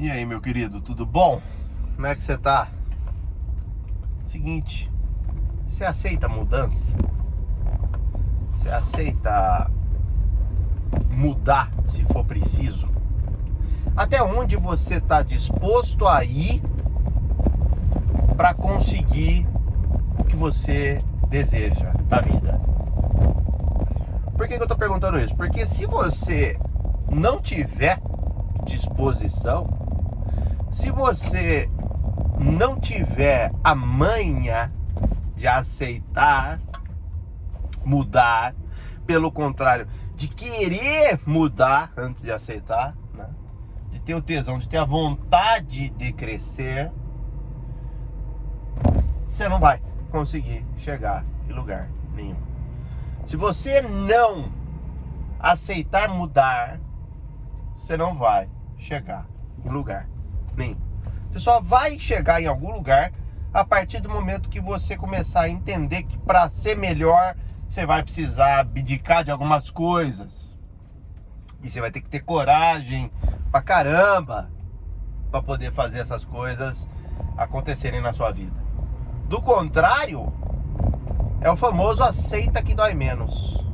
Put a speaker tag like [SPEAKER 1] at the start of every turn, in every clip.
[SPEAKER 1] E aí, meu querido, tudo bom? Como é que você tá? Seguinte, você aceita mudança? Você aceita mudar se for preciso? Até onde você tá disposto a ir para conseguir o que você deseja da vida? Por que eu tô perguntando isso? Porque se você não tiver disposição, se você não tiver a manha de aceitar mudar, pelo contrário, de querer mudar antes de aceitar, né? De ter o tesão, de ter a vontade de crescer, você não vai conseguir chegar em lugar nenhum. Se você não aceitar mudar, você não vai chegar em lugar nenhum. Você só vai chegar em algum lugar a partir do momento que você começar a entender que para ser melhor, você vai precisar abdicar de algumas coisas. E você vai ter que ter coragem pra caramba pra poder fazer essas coisas acontecerem na sua vida. Do contrário, é o famoso aceita que dói menos.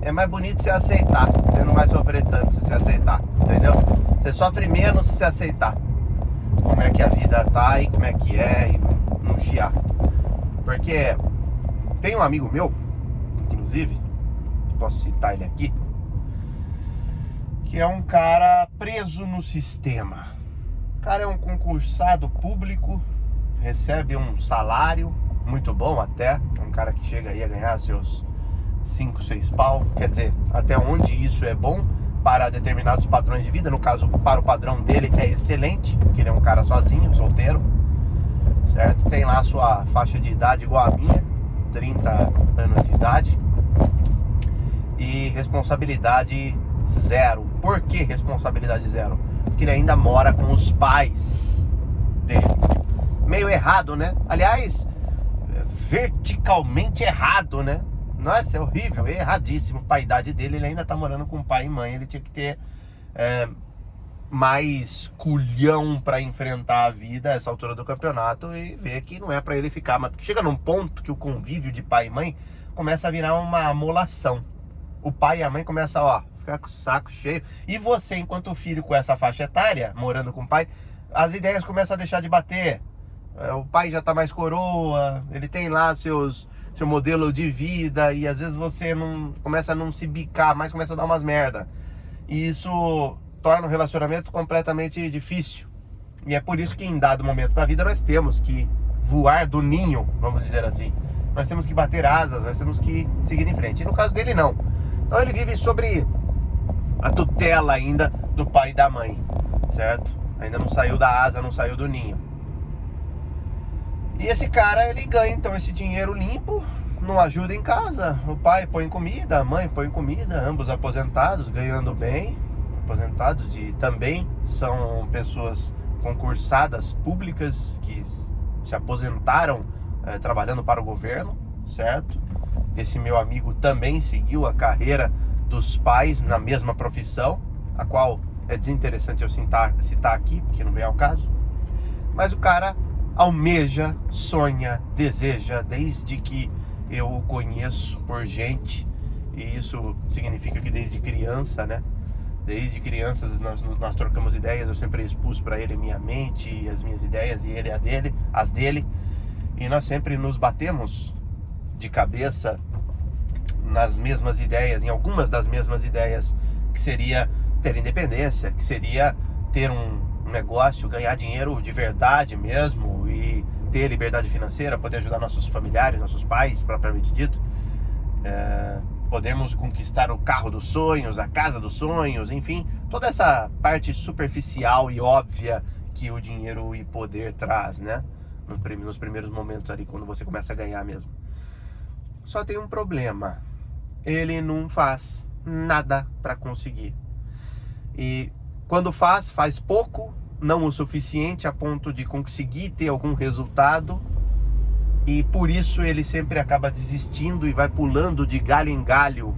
[SPEAKER 1] É mais bonito você aceitar. Você não vai sofrer tanto se você aceitar, entendeu? Você sofre menos se você aceitar como é que a vida tá e como é que é, e não chiar. Porque tem um amigo meu, inclusive, posso citar ele aqui, que é um cara preso no sistema. O cara é um concursado público, recebe um salário muito bom até, é um cara que chega aí a ganhar seus 5, 6 pau, quer dizer, até onde isso é bom para determinados padrões de vida. No caso, para o padrão dele é excelente, porque ele é um cara sozinho, solteiro, certo? Tem lá a sua faixa de idade igual a minha, 30 anos de idade, e responsabilidade zero. Por que responsabilidade zero? Porque ele ainda mora com os pais dele. Meio errado, né? Aliás, verticalmente errado, né? Nossa, é horrível, é erradíssimo. Para a idade dele, ele ainda tá morando com pai e mãe. Ele tinha que ter mais culhão para enfrentar a vida a essa altura do campeonato e ver que não é para ele ficar. Mas porque chega num ponto que o convívio de pai e mãe começa a virar uma amolação. O pai e a mãe começam a ficar com o saco cheio. E você, enquanto filho com essa faixa etária, morando com o pai, as ideias começam a deixar de bater. O pai já tá mais coroa, ele tem lá seu modelo de vida, e às vezes você não começa a não se bicar, mas começa a dar umas merda. E isso torna o relacionamento completamente difícil. E é por isso que em dado momento da vida nós temos que voar do ninho, vamos dizer assim. Nós temos que bater asas, nós temos que seguir em frente. E no caso dele não. Então ele vive sobre a tutela ainda do pai e da mãe, certo? Ainda não saiu da asa, não saiu do ninho. E esse cara, ele ganha então esse dinheiro limpo, não ajuda em casa. O pai põe comida, a mãe põe comida, ambos aposentados, ganhando bem. Aposentados também são pessoas concursadas públicas que se aposentaram trabalhando para o governo, certo? Esse meu amigo também seguiu a carreira dos pais na mesma profissão, a qual é desinteressante eu citar aqui, porque não vem ao caso. Mas o cara almeja, sonha, deseja, desde que eu o conheço por gente, e isso significa que desde criança, né? Desde crianças nós trocamos ideias, eu sempre expus para ele minha mente e as minhas ideias, e ele as dele, e nós sempre nos batemos de cabeça nas mesmas ideias, em algumas das mesmas ideias, que seria ter independência, que seria ter um negócio, ganhar dinheiro de verdade mesmo e ter liberdade financeira, poder ajudar nossos familiares, nossos pais, propriamente dito, podermos conquistar o carro dos sonhos, a casa dos sonhos, enfim, toda essa parte superficial e óbvia que o dinheiro e poder traz, né? Nos primeiros momentos ali, quando você começa a ganhar mesmo. Só tem um problema: ele não faz nada para conseguir. E quando faz pouco, não o suficiente a ponto de conseguir ter algum resultado, e por isso ele sempre acaba desistindo e vai pulando de galho em galho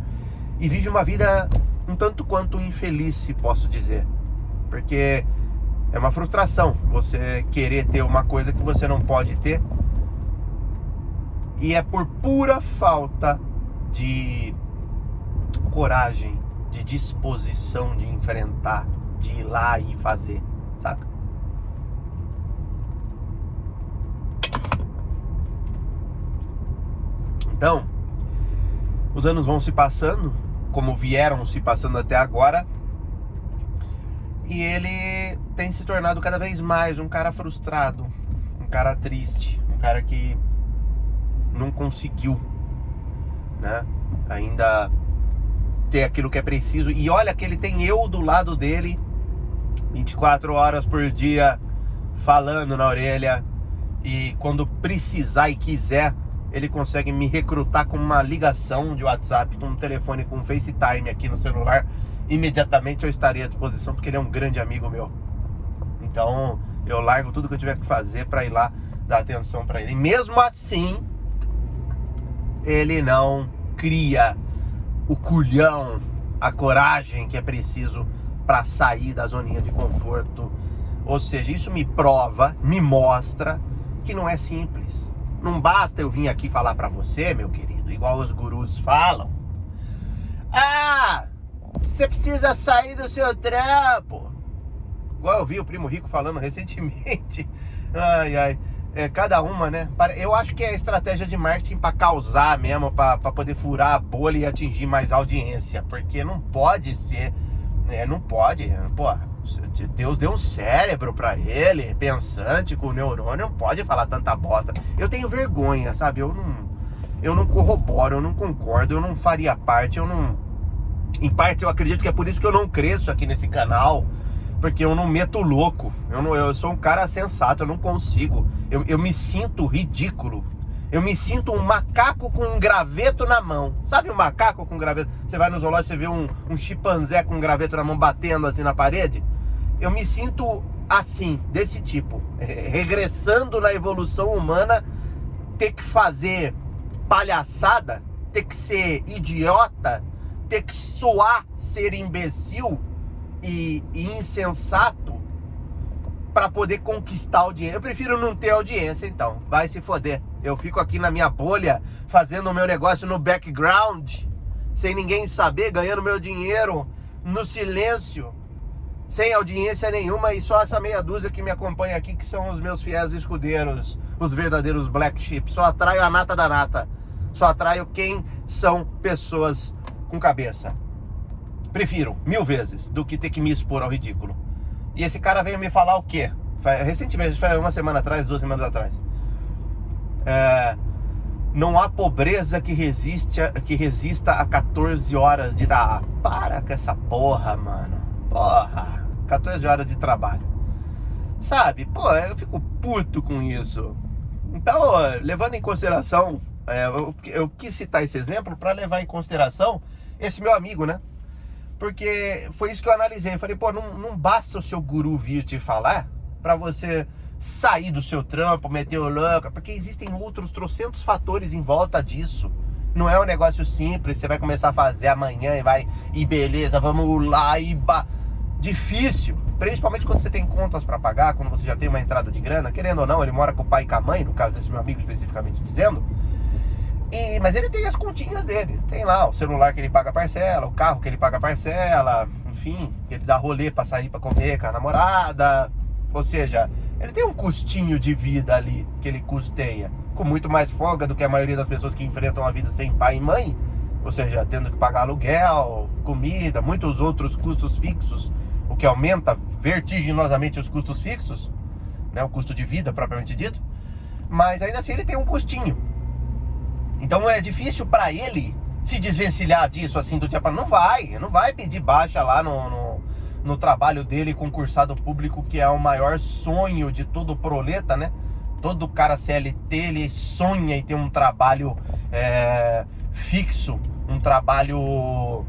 [SPEAKER 1] e vive uma vida um tanto quanto infeliz, se posso dizer, porque É uma frustração você querer ter uma coisa que você não pode ter. E é por pura falta de coragem, de disposição de enfrentar, de ir lá e fazer, sabe? Então, os anos vão se passando, como vieram se passando até agora, e ele tem se tornado cada vez mais um cara frustrado, um cara triste, um cara que não conseguiu, né, ainda ter aquilo que é preciso. E olha que ele tem eu do lado dele 24 horas por dia falando na orelha, e quando precisar e quiser ele consegue me recrutar com uma ligação de WhatsApp, com um telefone, com um FaceTime aqui no celular. Imediatamente eu estaria à disposição, porque ele é um grande amigo meu. Então eu largo tudo que eu tiver que fazer para ir lá dar atenção para ele. E mesmo assim, ele não cria o culhão, a coragem que é preciso para sair da zoninha de conforto. Ou seja, isso me prova, me mostra que não é simples. Não basta eu vir aqui falar para você, meu querido, igual os gurus falam. Ah, você precisa sair do seu trampo. Igual eu vi o Primo Rico falando recentemente. Ai, ai. É, cada uma, né? Eu acho que é estratégia de marketing para causar mesmo, para poder furar a bolha e atingir mais audiência. Porque não pode ser, né? Não pode. Pô, Deus deu um cérebro para ele, pensante, com neurônio, não pode falar tanta bosta. Eu tenho vergonha, sabe? Eu não corroboro, eu não concordo, eu não faria parte, eu não... Em parte eu acredito que é por isso que eu não cresço aqui nesse canal, porque eu não meto louco. Eu sou um cara sensato, eu não consigo. Eu me sinto ridículo. Eu me sinto um macaco com um graveto na mão. Sabe um macaco com graveto? Você vai no zoológico, você vê um chimpanzé com um graveto na mão batendo assim na parede. Eu me sinto assim, desse tipo. Regressando na evolução humana, ter que fazer palhaçada, ter que ser idiota, ter que soar ser imbecil e insensato para poder conquistar audiência. Eu prefiro não ter audiência, então. Vai se foder. Eu fico aqui na minha bolha, fazendo o meu negócio no background, sem ninguém saber, ganhando meu dinheiro no silêncio, sem audiência nenhuma, e só essa meia dúzia que me acompanha aqui, que são os meus fiéis escudeiros, os verdadeiros black sheep. Só atraio a nata da nata. Só atraio quem são pessoas com cabeça. Prefiro 1000 vezes do que ter que me expor ao ridículo. E esse cara veio me falar o quê? Recentemente, foi uma semana atrás, 2 semanas atrás. Não há pobreza que resista a 14 horas de dar. Para com essa porra, mano. Porra, 14 horas de trabalho. Sabe? Pô, eu fico puto com isso. Então, levando em consideração, eu quis citar esse exemplo para levar em consideração esse meu amigo, né? Porque foi isso que eu analisei. Eu falei, pô, não basta o seu guru vir te falar para você sair do seu trampo, meter o louco, porque existem outros trocentos fatores em volta disso. Não é um negócio simples, você vai começar a fazer amanhã e beleza, vamos lá difícil, principalmente quando você tem contas para pagar, quando você já tem uma entrada de grana, querendo ou não, ele mora com o pai e com a mãe, no caso desse meu amigo especificamente dizendo. Mas ele tem as continhas dele, tem lá o celular que ele paga parcela, o carro que ele paga parcela, enfim, que ele dá rolê pra sair pra comer com a namorada. Ou seja, ele tem um custinho de vida ali que ele custeia, com muito mais folga do que a maioria das pessoas que enfrentam a vida sem pai e mãe. Ou seja, tendo que pagar aluguel, comida, muitos outros custos fixos, o que aumenta vertiginosamente os custos fixos, né, o custo de vida propriamente dito. Mas ainda assim ele tem um custinho. Então é difícil para ele se desvencilhar disso assim do dia para... Não vai pedir baixa lá no trabalho dele, concursado público, que é o maior sonho de todo proleta, né? Todo cara CLT, ele sonha em ter um trabalho fixo, um trabalho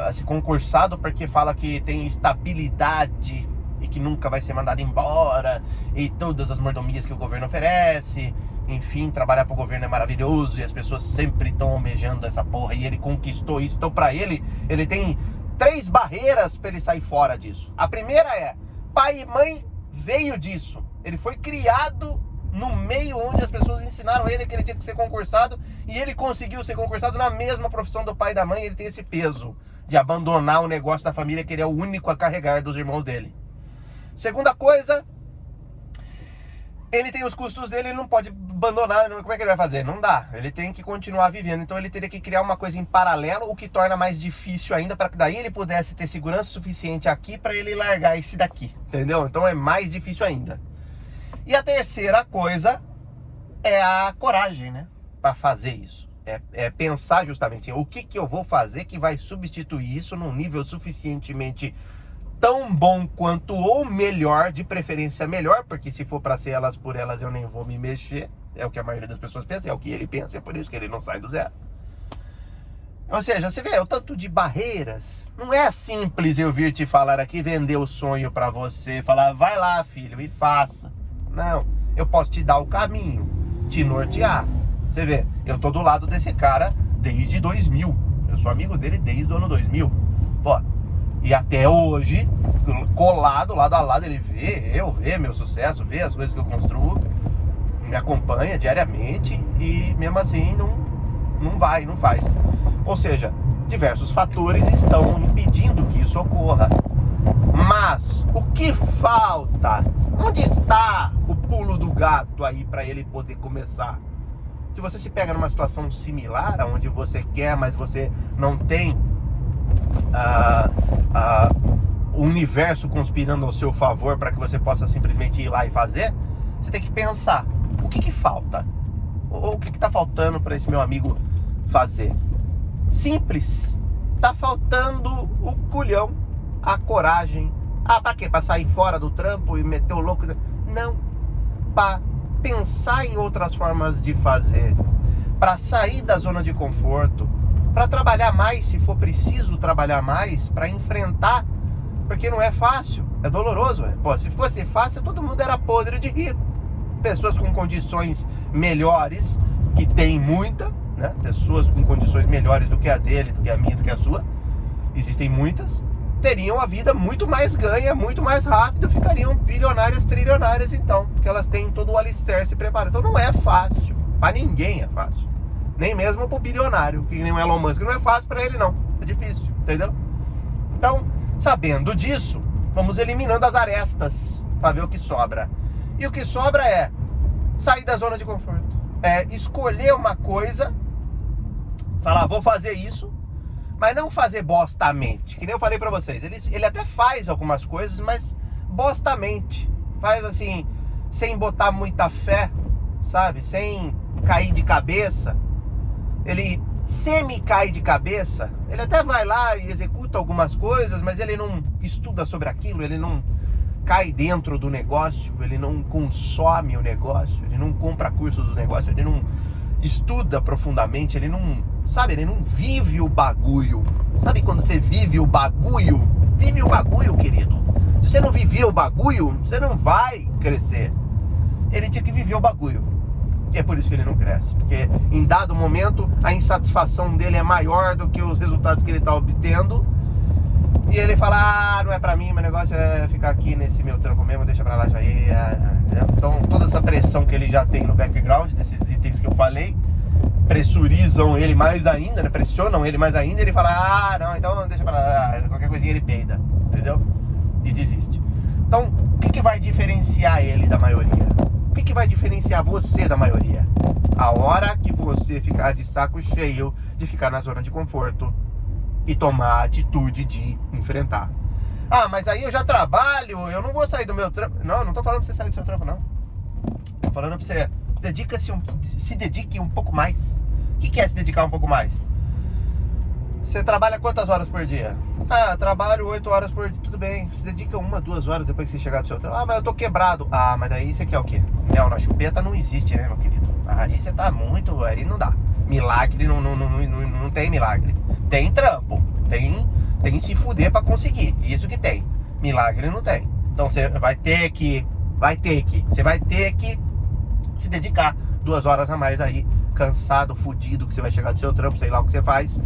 [SPEAKER 1] assim, concursado, porque fala que tem estabilidade e que nunca vai ser mandado embora, e todas as mordomias que o governo oferece. Enfim, trabalhar pro governo é maravilhoso e as pessoas sempre estão almejando essa porra, e ele conquistou isso. Então pra ele tem 3 barreiras para ele sair fora disso. A primeira é, pai e mãe veio disso. Ele foi criado no meio onde as pessoas ensinaram ele que ele tinha que ser concursado, e ele conseguiu ser concursado na mesma profissão do pai e da mãe. Ele tem esse peso de abandonar o negócio da família, que ele é o único a carregar dos irmãos dele. Segunda coisa, ele tem os custos dele, ele não pode abandonar. Como é que ele vai fazer? Não dá, ele tem que continuar vivendo. Então ele teria que criar uma coisa em paralelo, o que torna mais difícil ainda, para que daí ele pudesse ter segurança suficiente aqui para ele largar esse daqui, entendeu? Então é mais difícil ainda. E a terceira coisa é a coragem, né? Para fazer isso. É pensar justamente o que eu vou fazer que vai substituir isso num nível suficientemente tão bom quanto, ou melhor, de preferência melhor, porque se for para ser elas por elas eu nem vou me mexer. É o que a maioria das pessoas pensa, é o que ele pensa, é por isso que ele não sai do zero. Ou seja, você vê o tanto de barreiras. Não é simples eu vir te falar aqui, vender o sonho para você, falar, vai lá filho e faça. Não, eu posso te dar o caminho, te nortear. Você vê, eu tô do lado desse cara desde 2000. Eu sou amigo dele desde o ano 2000. Pô, e até hoje, colado, lado a lado, ele vê meu sucesso, vê as coisas que eu construo, me acompanha diariamente e mesmo assim não faz. Ou seja, diversos fatores estão impedindo que isso ocorra. Mas o que falta? Onde está o pulo do gato aí para ele poder começar? Se você se pega numa situação similar, onde você quer, mas você não tem o universo conspirando ao seu favor para que você possa simplesmente ir lá e fazer, você tem que pensar, o que falta? Ou o que está faltando para esse meu amigo fazer? Simples, tá faltando o culhão, a coragem. Pra quê? Pra sair fora do trampo e meter o louco? Não, pra pensar em outras formas de fazer, pra sair da zona de conforto, pra trabalhar mais se for preciso trabalhar mais, pra enfrentar, porque não é fácil, é doloroso. Pô, se fosse fácil, todo mundo era podre de rico. Pessoas com condições melhores, que tem muita, né? Pessoas com condições melhores do que a dele, do que a minha, do que a sua, existem muitas, teriam a vida muito mais ganha, muito mais rápido, ficariam bilionárias, trilionárias então, porque elas têm todo o alicerce preparado. Então não é fácil, para ninguém é fácil, nem mesmo pro bilionário, que nem o Elon Musk, não é fácil para ele não, é difícil, entendeu? Então, sabendo disso, vamos eliminando as arestas para ver o que sobra. E o que sobra é sair da zona de conforto, é escolher uma coisa, falar, vou fazer isso, mas não fazer bostamente, que nem eu falei pra vocês. Ele até faz algumas coisas, mas bostamente. Faz assim, sem botar muita fé, sabe? Sem cair de cabeça. Ele semi-cai de cabeça. Ele até vai lá e executa algumas coisas, mas ele não estuda sobre aquilo, ele não cai dentro do negócio, ele não consome o negócio, ele não compra cursos do negócio, ele não estuda profundamente, ele não, sabe, ele não vive o bagulho. Sabe quando você vive o bagulho? Vive o bagulho, querido. Se você não viver o bagulho, você não vai crescer. Ele tinha que viver o bagulho. E é por isso que ele não cresce. Porque em dado momento, a insatisfação dele é maior do que os resultados que ele está obtendo. E ele fala, não é pra mim, meu negócio é ficar aqui nesse meu trampo mesmo, deixa pra lá isso aí. Então toda essa pressão que ele já tem no background, desses itens que eu falei, pressurizam ele mais ainda, né? Pressionam ele mais ainda, e ele fala, não, então deixa pra lá, qualquer coisinha ele peida, entendeu? E desiste. Então, o que vai diferenciar ele da maioria? O que vai diferenciar você da maioria? A hora que você ficar de saco cheio de ficar na zona de conforto e tomar a atitude de enfrentar. Mas aí eu já trabalho, eu não vou sair do meu trampo. Não tô falando pra você sair do seu trampo, não. Tô falando pra você, se dedique um pouco mais. O que é se dedicar um pouco mais? Você trabalha quantas horas por dia? Trabalho 8 horas por dia, tudo bem. Se dedica 1, 2 horas depois que você chegar do seu trampo. Mas eu tô quebrado. Mas daí você quer o quê? Mel na chupeta não existe, né, meu querido? Aí você tá muito, aí não dá. Milagre, não tem milagre. Tem trampo, tem se fuder pra conseguir, isso que tem. Milagre não tem. Então você vai ter que se dedicar 2 horas a mais aí, cansado, fudido, que você vai chegar do seu trampo, sei lá o que você faz,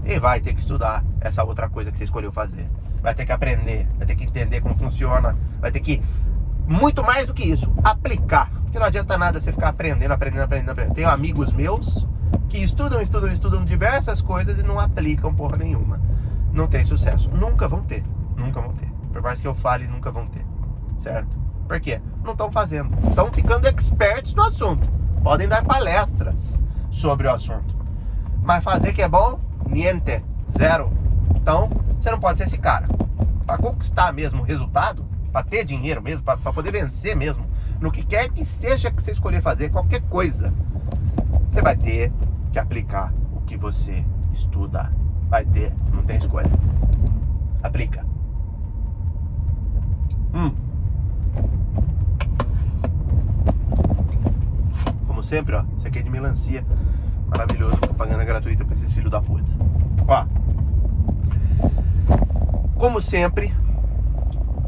[SPEAKER 1] e vai ter que estudar essa outra coisa que você escolheu fazer. Vai ter que aprender, vai ter que entender como funciona, vai ter que, muito mais do que isso, aplicar. Porque não adianta nada você ficar aprendendo. Tenho amigos meus que estudam diversas coisas e não aplicam porra nenhuma. Não tem sucesso. Nunca vão ter. Por mais que eu fale, nunca vão ter. Certo? Por quê? Não estão fazendo. Estão ficando experts no assunto. Podem dar palestras sobre o assunto. Mas fazer que é bom? Niente. Zero. Então, você não pode ser esse cara. Para conquistar mesmo o resultado, para ter dinheiro mesmo, para poder vencer mesmo, no que quer que seja que você escolher fazer, qualquer coisa, você vai ter que aplicar o que você estuda. Vai ter, não tem escolha. Aplica. Como sempre, ó, isso aqui é de melancia. Maravilhoso, propaganda gratuita pra esses filhos da puta. Ó, como sempre,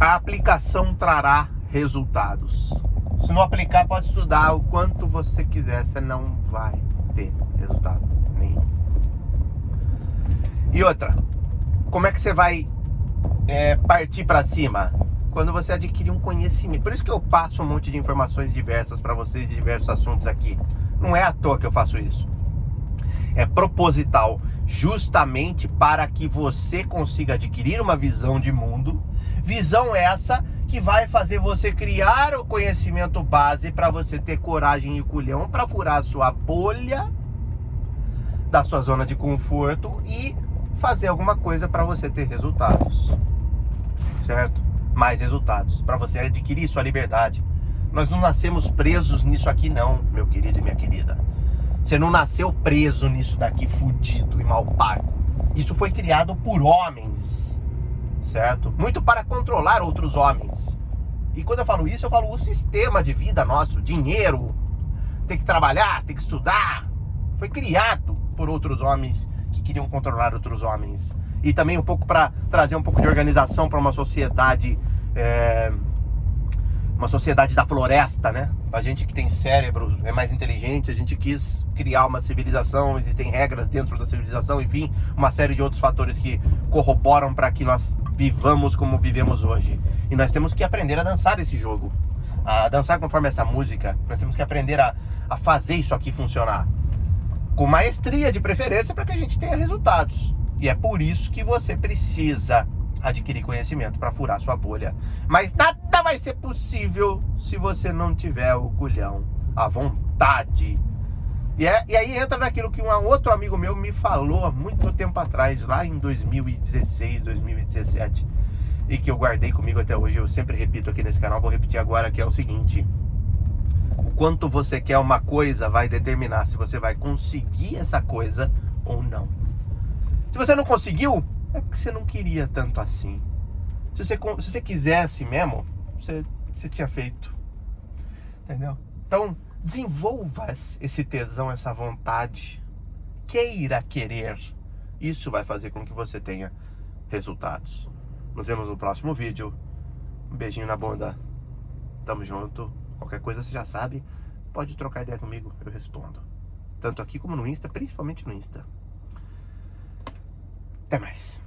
[SPEAKER 1] a aplicação trará resultados. Se não aplicar, pode estudar o quanto você quiser, você não vai ter resultado nenhum. E outra, como é que você vai partir para cima? Quando você adquirir um conhecimento. Por isso que eu passo um monte de informações diversas para vocês de diversos assuntos aqui. Não é à toa que eu faço isso. É proposital, justamente para que você consiga adquirir uma visão de mundo. Visão essa que vai fazer você criar o conhecimento base para você ter coragem e culhão para furar a sua bolha da sua zona de conforto e fazer alguma coisa para você ter resultados. Certo? Mais resultados, para você adquirir sua liberdade. Nós não nascemos presos nisso aqui não, meu querido e minha querida. Você não nasceu preso nisso daqui, fudido e mal pago. Isso foi criado por homens, certo? Muito para controlar outros homens. E quando eu falo isso, eu falo o sistema de vida nosso, dinheiro, tem que trabalhar, tem que estudar. Foi criado por outros homens que queriam controlar outros homens. E também um pouco para trazer um pouco de organização para uma sociedade da floresta, né? A gente que tem cérebro, é mais inteligente, a gente quis criar uma civilização, existem regras dentro da civilização, enfim, uma série de outros fatores que corroboram para que nós vivamos como vivemos hoje. E nós temos que aprender a dançar esse jogo, a dançar conforme essa música. Nós temos que aprender a fazer isso aqui funcionar com maestria, de preferência, para que a gente tenha resultados. E é por isso que você precisa adquirir conhecimento para furar sua bolha. Mas nada vai ser possível se você não tiver o culhão, a vontade. E aí entra naquilo que um outro amigo meu me falou há muito tempo atrás, lá em 2016, 2017, e que eu guardei comigo até hoje. Eu sempre repito aqui nesse canal, vou repetir agora, que é o seguinte: o quanto você quer uma coisa vai determinar se você vai conseguir essa coisa ou não. Se você não conseguiu, é porque você não queria tanto assim. Se você quisesse mesmo, você tinha feito. Entendeu? Então, desenvolva esse tesão, essa vontade. Queira querer. Isso vai fazer com que você tenha resultados. Nos vemos no próximo vídeo. Um beijinho na bunda. Tamo junto. Qualquer coisa você já sabe. Pode trocar ideia comigo, eu respondo. Tanto aqui como no Insta, principalmente no Insta. Até mais.